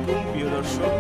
আলাইকুম প্রিয় দর্শক।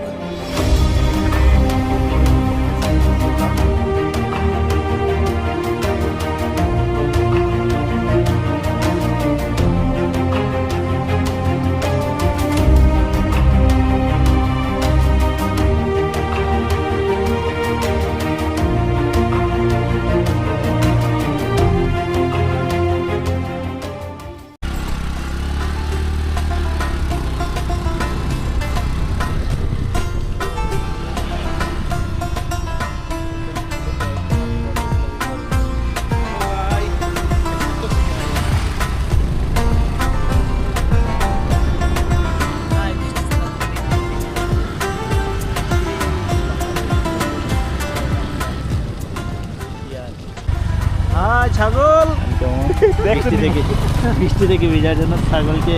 ছাগল বৃষ্টি থেকে ভিজার জন্য ছাগলকে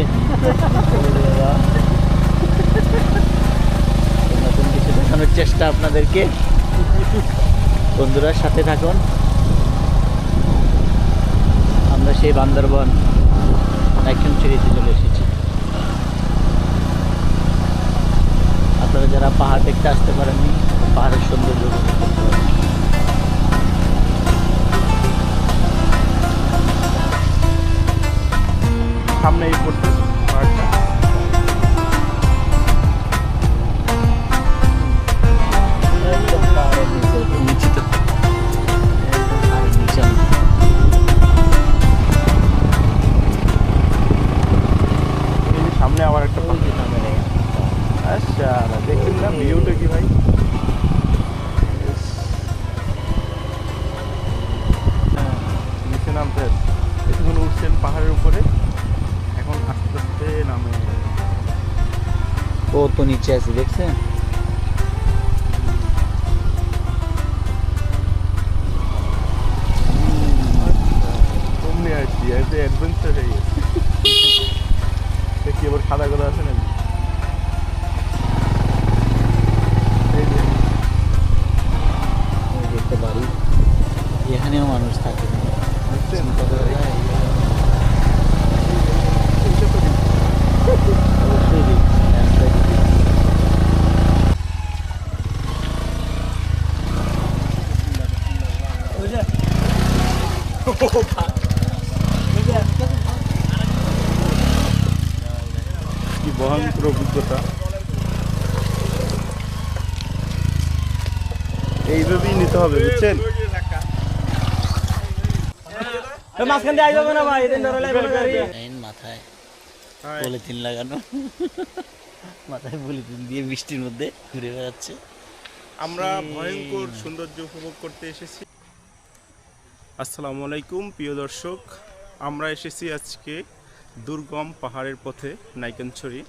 নতুন কিছু দেখানোর চেষ্টা আপনাদেরকে। বন্ধুরা সাথে থাকুন। আমরা সেই বান্দরবন একদম ছেড়েতে চলে এসেছি। আপনারা যারা পাহাড় দেখতে আসতে পারেননি, পাহাড়ের সৌন্দর্য উপভোগ করতে পারেন। সামনে এই পড়তে পাহাড়টা নিচে তো নিচে সামনে আবার একটা আচ্ছা দেখছেন না ভিউটা কি ভাই? নিচে নামতে এখন উঠছেন পাহাড়ের উপরে, এখন আস্তে আস্তে নামে। ও তো নিচে আছে দেখছেন? কমনে আসছি এতে অ্যাডভেঞ্চার হয়ে গেছে। কি আবার খাদা খাদা আছে নাকি? দেখতে পারি এখানেও মানুষ থাকে। কি ভয়ঙ্কর অভিজ্ঞতা! এইভাবেই নিতে হবে, বুঝছেন? মাথায় পলিথিন লাগানো, মাথায় পলিথিন দিয়ে বৃষ্টির মধ্যে ঘুরে বেড়াচ্ছে। আমরা ভয়ঙ্কর সৌন্দর্য উপভোগ করতে এসেছি। আসসালামু আলাইকুম প্রিয় দর্শক, আমরা এসেছি আজকে দুর্গম পাহাড়ের পথে নাইকানছড়ি।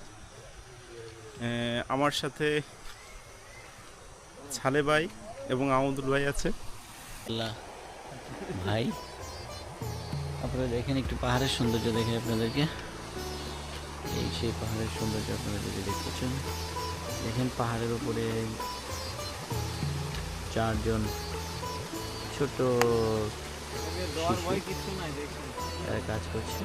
আমার সাথে ছালে ভাই এবং আমদুল ভাই আছে। ভাই আপনারা দেখেন একটু পাহাড়ের সৌন্দর্য দেখে আপনাদেরকে। এই সেই পাহাড়ের সৌন্দর্য আপনারা যদি দেখতেছেন, দেখেন পাহাড়ের উপরে চারজন ছোট তারা কাজ করছে।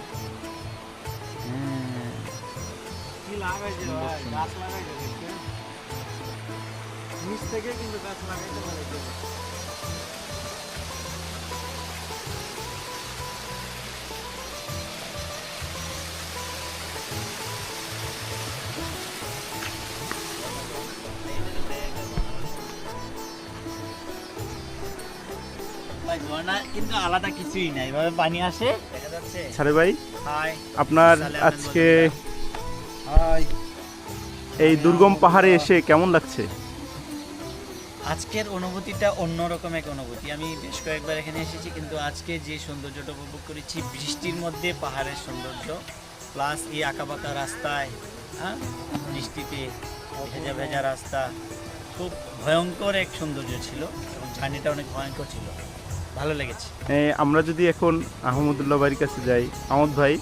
কিন্তু আলাদা কিছুই নাই, এভাবে পানি আসে দেখা যাচ্ছে। ছাড়ে ভাই, আপনার আজকে এই দুর্গম পাহাড়ে এসে কেমন লাগছে? আজকের অনুভূতিটা অন্যরকম এক অনুভূতি। আমি বেশ কয়েকবার এখানে এসেছি, কিন্তু আজকে যে সৌন্দর্যটা উপভোগ করেছি, বৃষ্টির মধ্যে পাহাড়ের সৌন্দর্য প্লাস এই আঁকাবাঁকা রাস্তায়, হ্যাঁ বৃষ্টিতে ভেজা ভেজা রাস্তা, খুব ভয়ঙ্কর এক সৌন্দর্য ছিল এবং জার্নিটা অনেক ভয়ঙ্কর ছিল, ভালো লেগেছে। আমরা যদি এখন আহমদুল্লাহ ভাইয়ের কাছে যাই, আহমদ ভাই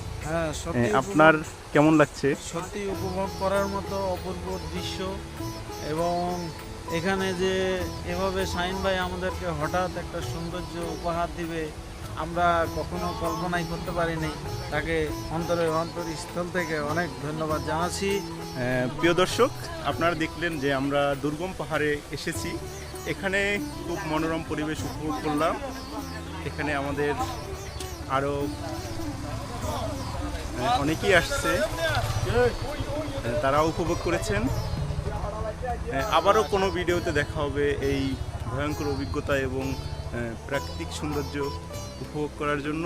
আপনার কেমন লাগছে? সত্যি উপভোগ করার মতো অপূর্ব দৃশ্য। এবং এখানে যে এভাবে শাহিন ভাই আমাদেরকে হঠাৎ একটা সৌন্দর্য উপহার দিবে আমরা কখনো কল্পনাই করতে পারিনি। তাকে অন্তরস্থল থেকে অনেক ধন্যবাদ জানাচ্ছি। প্রিয় দর্শক, আপনারা দেখলেন যে আমরা দুর্গম পাহাড়ে এসেছি। এখানে খুব মনোরম পরিবেশ উপভোগ করলাম। এখানে আমাদের আরও অনেকেই আসছে, তারাও উপভোগ করেছেন। আবারও কোনো ভিডিওতে দেখা হবে এই ভয়ঙ্কর অভিজ্ঞতা এবং প্রাকৃতিক সৌন্দর্য উপভোগ করার জন্য।